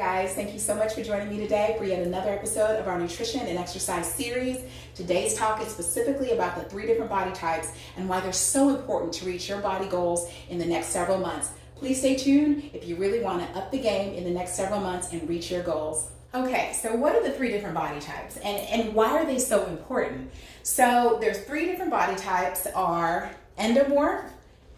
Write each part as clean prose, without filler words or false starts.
Guys, thank you so much for joining me today for yet another episode of our nutrition and exercise series. Today's talk is specifically about the 3 different body types and why they're so important to reach your body goals in the next several months. Please stay tuned if you really want to up the game in the next several months and reach your goals. Okay, so what are the 3 different body types and why are they so important? So there's 3 different body types are Endomorph,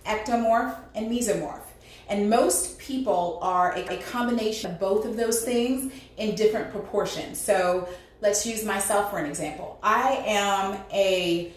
Ectomorph, and Mesomorph. And most people are a combination of both of those things in different proportions. So let's use myself for an example. I am a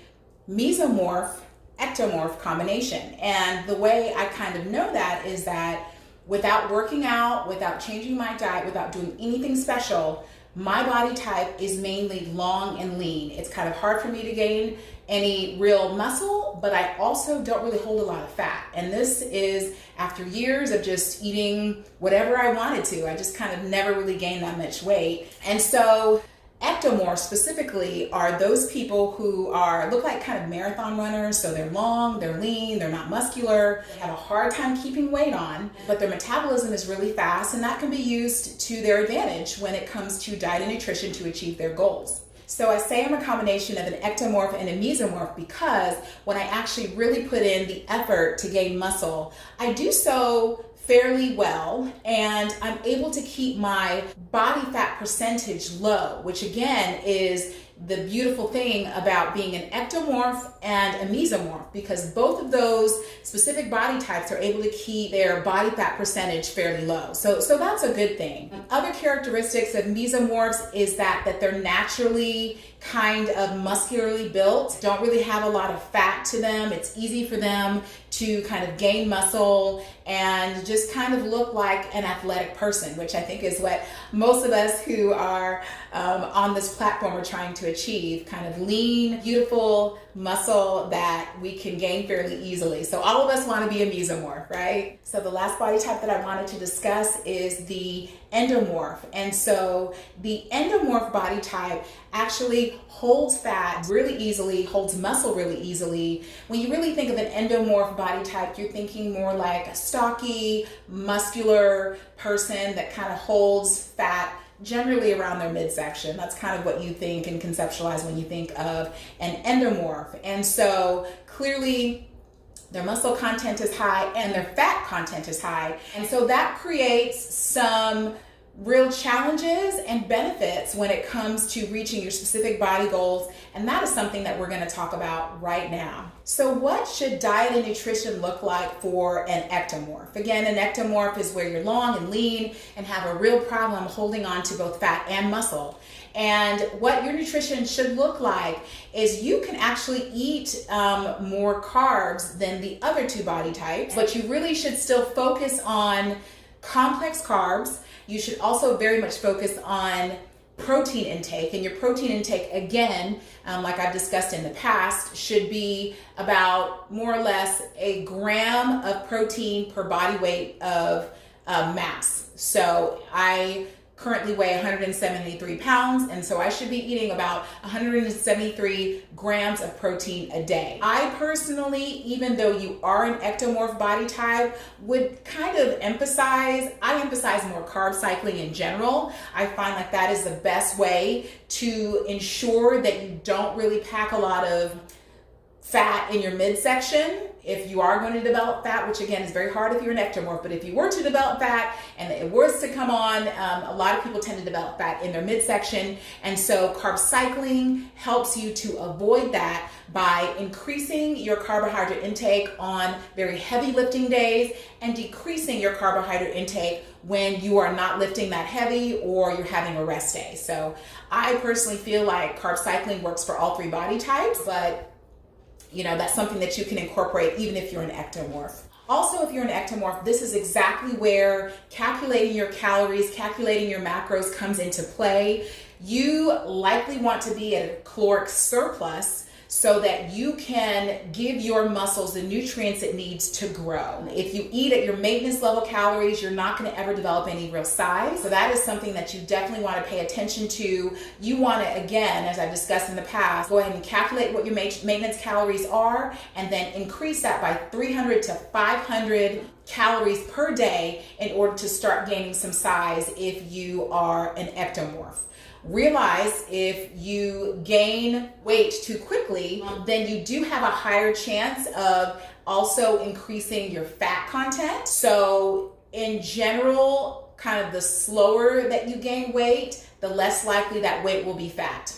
Mesomorph, Ectomorph combination. And the way I kind of know that is that without working out, without changing my diet, without doing anything special, my body type is mainly long and lean. It's kind of hard for me to gain any real muscle, but I also don't really hold a lot of fat. And this is after years of just eating whatever I wanted to. I just kind of never really gained that much weight. And so ectomorphs specifically are those people who look like kind of marathon runners. So they're long, they're lean, they're not muscular, they have a hard time keeping weight on, but their metabolism is really fast, and that can be used to their advantage when it comes to diet and nutrition to achieve their goals. So I say I'm a combination of an ectomorph and a mesomorph because when I actually really put in the effort to gain muscle, I do so fairly well, and I'm able to keep my body fat percentage low, which again is the beautiful thing about being an ectomorph and a mesomorph, because both of those specific body types are able to keep their body fat percentage fairly low. So that's a good thing. Other characteristics of mesomorphs is that they're naturally kind of muscularly built, don't really have a lot of fat to them. It's easy for them to kind of gain muscle and just kind of look like an athletic person, which I think is what most of us who are on this platform are trying to achieve, kind of lean, beautiful muscle that we can gain fairly easily. So all of us want to be a mesomorph, right? So the last body type that I wanted to discuss is the endomorph. And so the endomorph body type actually holds fat really easily, holds muscle really easily. When you really think of an endomorph body type, you're thinking more like a stocky, muscular person that kind of holds fat generally around their midsection. That's kind of what you think and conceptualize when you think of an endomorph. And so clearly their muscle content is high and their fat content is high. And so that creates some real challenges and benefits when it comes to reaching your specific body goals. And that is something that we're going to talk about right now. So what should diet and nutrition look like for an ectomorph? Again, an ectomorph is where you're long and lean and have a real problem holding on to both fat and muscle. And what your nutrition should look like is you can actually eat more carbs than the other 2 body types, but you really should still focus on complex carbs. You should also very much focus on protein intake, and your protein intake, again, like I've discussed in the past, should be about more or less a gram of protein per body weight of mass. So I currently weigh 173 pounds, and so I should be eating about 173 grams of protein a day. I personally, even though you are an ectomorph body type, would kind of emphasize more carb cycling in general. I find like that is the best way to ensure that you don't really pack a lot of fat in your midsection. If you are going to develop fat, which again is very hard if you're an ectomorph, but if you were to develop fat and it was to come on, a lot of people tend to develop fat in their midsection. And so carb cycling helps you to avoid that by increasing your carbohydrate intake on very heavy lifting days and decreasing your carbohydrate intake when you are not lifting that heavy or you're having a rest day. So I personally feel like carb cycling works for all 3 body types, but that's something that you can incorporate even if you're an ectomorph. Also, if you're an ectomorph, this is exactly where calculating your calories, calculating your macros comes into play. You likely want to be at a caloric surplus so that you can give your muscles the nutrients it needs to grow. If you eat at your maintenance level calories, you're not going to ever develop any real size. So that is something that you definitely want to pay attention to. You want to, again, as I've discussed in the past, go ahead and calculate what your maintenance calories are and then increase that by 300 to 500 calories per day in order to start gaining some size if you are an ectomorph. Realize if you gain weight too quickly, then you do have a higher chance of also increasing your fat content. So in general, kind of the slower that you gain weight, the less likely that weight will be fat.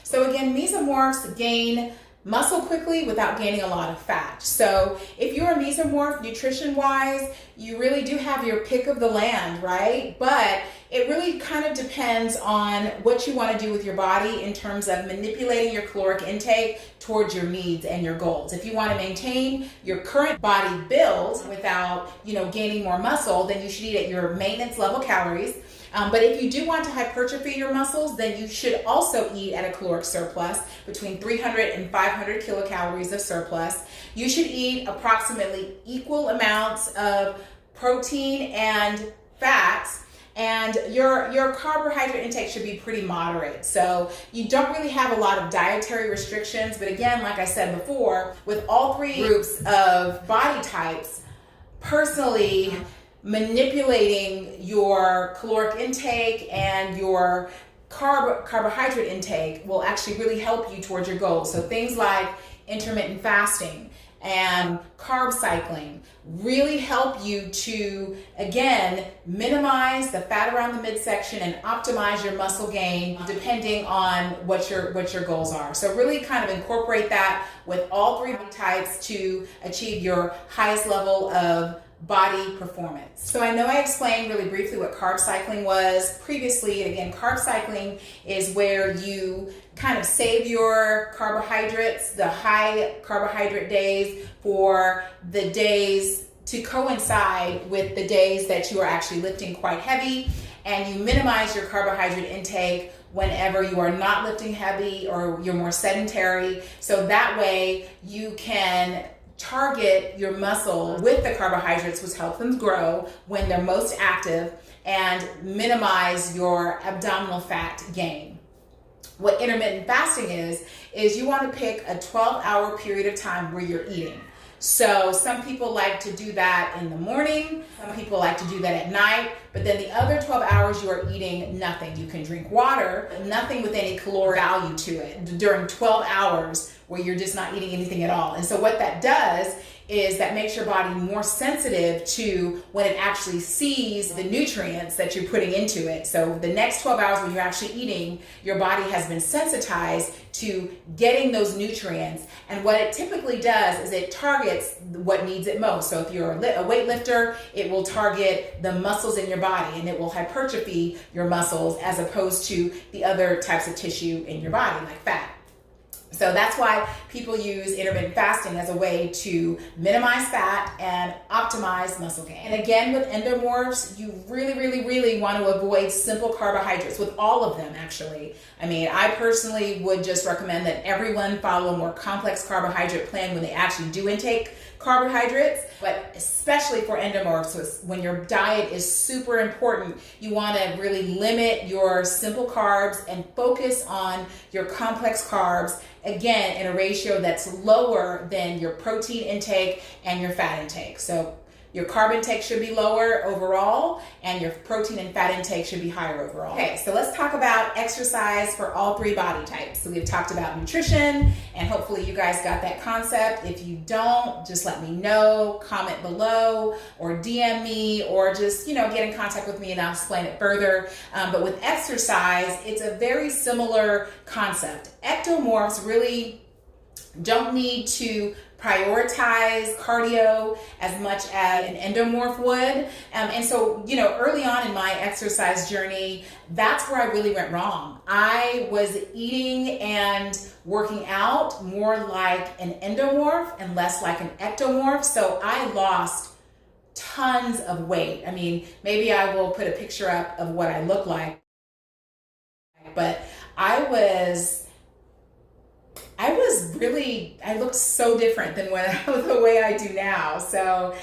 So again, mesomorphs gain muscle quickly without gaining a lot of fat. So if you're a mesomorph, nutrition-wise, you really do have your pick of the land, right? But it really kind of depends on what you want to do with your body in terms of manipulating your caloric intake towards your needs and your goals. If you want to maintain your current body build without, gaining more muscle, then you should eat at your maintenance level calories. But if you do want to hypertrophy your muscles, then you should also eat at a caloric surplus, between 300 and 500 kilocalories of surplus. You should eat approximately equal amounts of protein and fats, and your carbohydrate intake should be pretty moderate. So you don't really have a lot of dietary restrictions, but again, like I said before, with all three groups of body types, personally, manipulating your caloric intake and your carbohydrate intake will actually really help you towards your goals. So things like intermittent fasting and carb cycling really help you to, again, minimize the fat around the midsection and optimize your muscle gain depending on what your goals are. So really kind of incorporate that with all three types to achieve your highest level of body performance. So I know I explained really briefly what carb cycling was previously, and again, carb cycling is where you kind of save your carbohydrates, the high carbohydrate days, for the days to coincide with the days that you are actually lifting quite heavy, and you minimize your carbohydrate intake whenever you are not lifting heavy or you're more sedentary. So that way you can target your muscle with the carbohydrates, which help them grow when they're most active, and minimize your abdominal fat gain. What intermittent fasting is you want to pick a 12-hour period of time where you're eating. So some people like to do that in the morning, some people like to do that at night, but then the other 12 hours you are eating nothing. You can drink water, nothing with any caloric value to it during 12 hours where you're just not eating anything at all. And so what that does is that makes your body more sensitive to when it actually sees the nutrients that you're putting into it. So the next 12 hours when you're actually eating, your body has been sensitized to getting those nutrients. And what it typically does is it targets what needs it most. So if you're a weightlifter, it will target the muscles in your body, and it will hypertrophy your muscles as opposed to the other types of tissue in your body, like fat. So that's why people use intermittent fasting as a way to minimize fat and optimize muscle gain. And again, with endomorphs, you really want to avoid simple carbohydrates, with all of them actually. I mean, I personally would just recommend that everyone follow a more complex carbohydrate plan when they actually do intake carbohydrates, but especially for endomorphs, when your diet is super important, you want to really limit your simple carbs and focus on your complex carbs, again, in a ratio that's lower than your protein intake and your fat intake. So your carb intake should be lower overall, and your protein and fat intake should be higher overall. Okay, so let's talk about exercise for all three body types. So we've talked about nutrition, and hopefully you guys got that concept. If you don't, just let me know, comment below, or DM me, or just, get in contact with me and I'll explain it further. But with exercise, it's a very similar concept. Ectomorphs really don't need to prioritize cardio as much as an endomorph would. And so, early on in my exercise journey, that's where I really went wrong. I was eating and working out more like an endomorph and less like an ectomorph. So I lost tons of weight. I mean, maybe I will put a picture up of what I look like, but I looked so different than the way I do now. So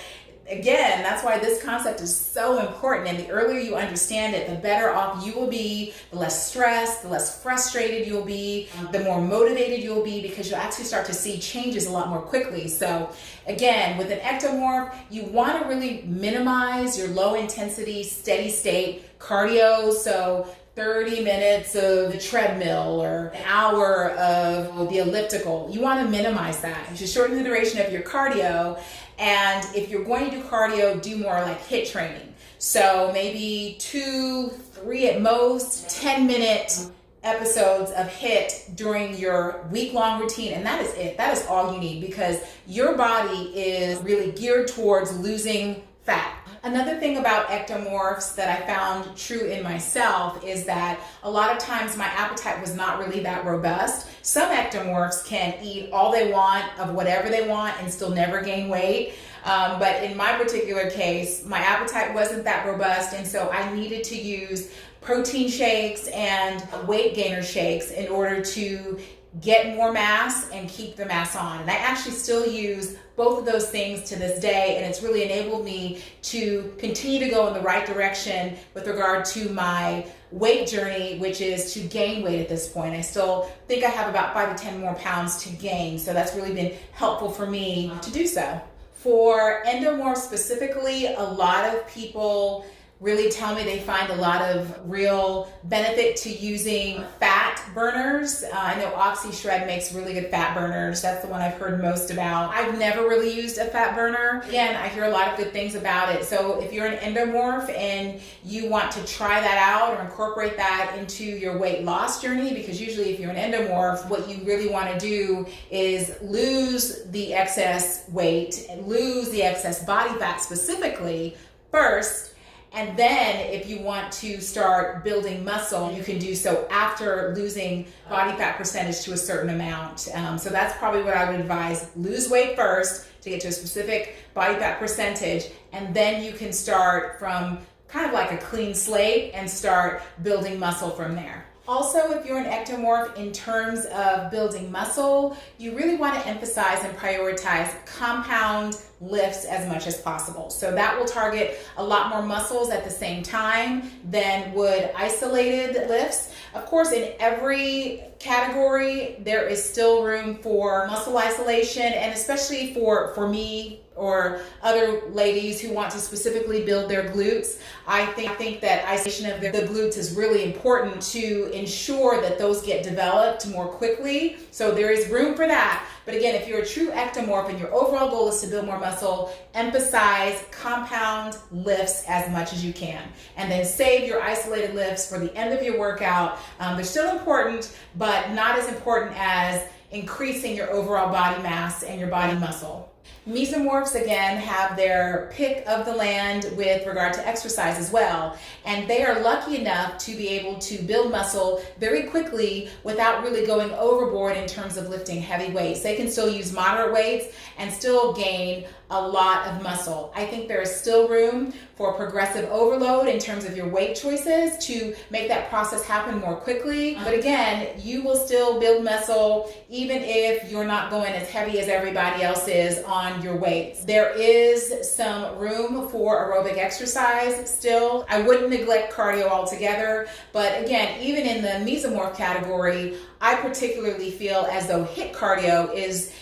again, that's why this concept is so important. And the earlier you understand it, the better off you will be, the less stressed, the less frustrated you'll be, the more motivated you'll be, because you'll actually start to see changes a lot more quickly. So again, with an ectomorph, you want to really minimize your low intensity, steady state cardio. So 30 minutes of the treadmill or an hour of the elliptical. You want to minimize that. You should shorten the duration of your cardio. And if you're going to do cardio, do more like HIIT training. So maybe 2, 3 at most, 10-minute episodes of HIIT during your week-long routine. And that is it. That is all you need, because your body is really geared towards losing fat. Another thing about ectomorphs that I found true in myself is that a lot of times my appetite was not really that robust. Some ectomorphs can eat all they want of whatever they want and still never gain weight. But in my particular case, my appetite wasn't that robust, and so I needed to use protein shakes and weight gainer shakes in order to get more mass and keep the mass on. And I actually still use both of those things to this day, and it's really enabled me to continue to go in the right direction with regard to my weight journey, which is to gain weight at this point. I still think I have about 5 to 10 more pounds to gain, so that's really been helpful for me to do so. For endomorphs specifically, a lot of people really tell me they find a lot of real benefit to using fat burners. I know OxyShred makes really good fat burners. That's the one I've heard most about. I've never really used a fat burner. Again, I hear a lot of good things about it. So if you're an endomorph and you want to try that out or incorporate that into your weight loss journey, because usually if you're an endomorph, what you really want to do is lose the excess weight and lose the excess body fat specifically first. And then if you want to start building muscle, you can do so after losing body fat percentage to a certain amount. So that's probably what I would advise. Lose weight first to get to a specific body fat percentage, and then you can start from kind of like a clean slate and start building muscle from there. Also, if you're an ectomorph, in terms of building muscle, you really want to emphasize and prioritize compound lifts as much as possible. So that will target a lot more muscles at the same time than would isolated lifts. Of course, in every category, there is still room for muscle isolation, and especially for me or other ladies who want to specifically build their glutes. I think that isolation of the glutes is really important to ensure that those get developed more quickly. So there is room for that. But again, if you're a true ectomorph and your overall goal is to build more muscle, emphasize compound lifts as much as you can. And then save your isolated lifts for the end of your workout. They're still important, but not as important as increasing your overall body mass and your body muscle. Mesomorphs, again, have their pick of the land with regard to exercise as well. And they are lucky enough to be able to build muscle very quickly without really going overboard in terms of lifting heavy weights. They can still use moderate weights and still gain a lot of muscle. I think there is still room for progressive overload in terms of your weight choices to make that process happen more quickly. But again, you will still build muscle even if you're not going as heavy as everybody else is on your weights. There is some room for aerobic exercise still. I wouldn't neglect cardio altogether, but again, even in the mesomorph category, I particularly feel as though HIIT cardio is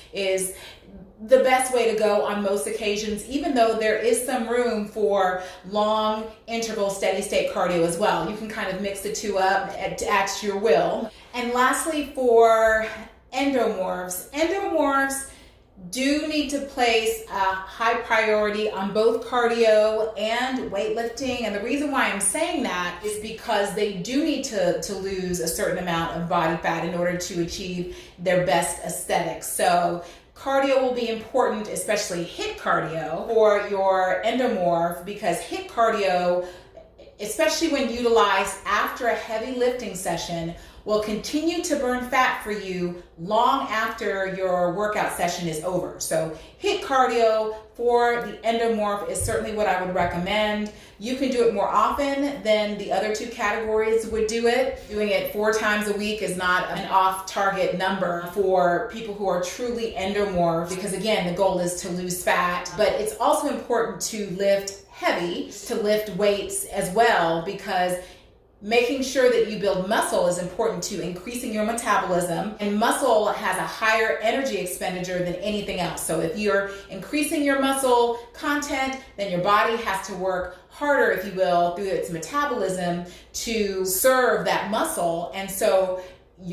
the best way to go on most occasions, even though there is some room for long interval steady state cardio as well. You can kind of mix the two up at your will. And lastly, for endomorphs do need to place a high priority on both cardio and weightlifting. And the reason why I'm saying that is because they do need to lose a certain amount of body fat in order to achieve their best aesthetics. So cardio will be important, especially HIIT cardio for your endomorph, because HIIT cardio especially when utilized after a heavy lifting session, will continue to burn fat for you long after your workout session is over. So HIIT cardio for the endomorph is certainly what I would recommend. You can do it more often than the other two categories would do it. Doing it 4 times a week is not an off-target number for people who are truly endomorphs, because again, the goal is to lose fat, but it's also important to lift heavy, to lift weights as well, because making sure that you build muscle is important to increasing your metabolism, and muscle has a higher energy expenditure than anything else. So if you're increasing your muscle content, then your body has to work harder, if you will, through its metabolism to serve that muscle. And so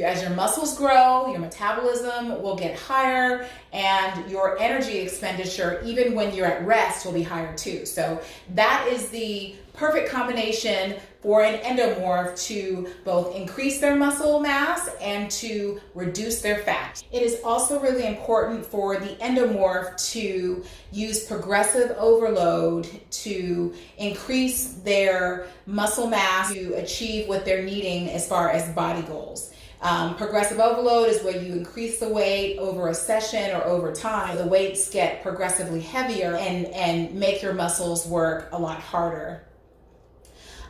as your muscles grow, your metabolism will get higher, and your energy expenditure, even when you're at rest, will be higher too. So that is the perfect combination for an endomorph to both increase their muscle mass and to reduce their fat. It is also really important for the endomorph to use progressive overload to increase their muscle mass to achieve what they're needing as far as body goals. Progressive overload is where you increase the weight over a session or over time. The weights get progressively heavier and make your muscles work a lot harder.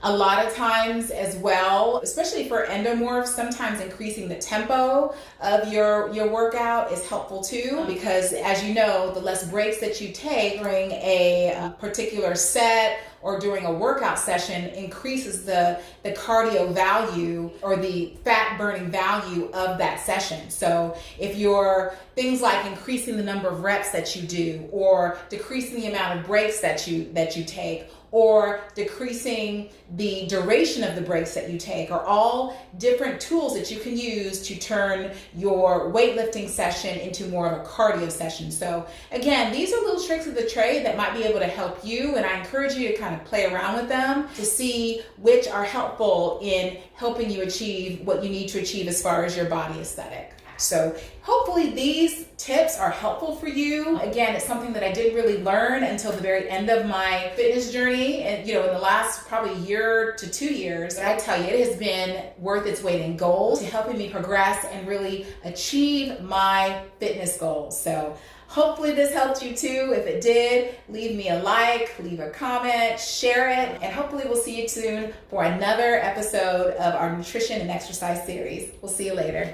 A lot of times as well, especially for endomorphs, sometimes increasing the tempo of your workout is helpful too, because as you know, the less breaks that you take during a particular set or during a workout session increases the cardio value or the fat burning value of that session. So if you're things like increasing the number of reps that you do, or decreasing the amount of breaks that you take, or decreasing the duration of the breaks that you take, are all different tools that you can use to turn your weightlifting session into more of a cardio session. So again, these are little tricks of the trade that might be able to help you, and I encourage you to kind of play around with them to see which are helpful in helping you achieve what you need to achieve as far as your body aesthetic. So hopefully these tips are helpful for you. Again, it's something that I didn't really learn until the very end of my fitness journey, and in the last probably year to 2 years. But I tell you, it has been worth its weight in gold to helping me progress and really achieve my fitness goals. So hopefully this helped you too. If it did, leave me a like, leave a comment, share it, and hopefully we'll see you soon for another episode of our nutrition and exercise series. We'll see you later.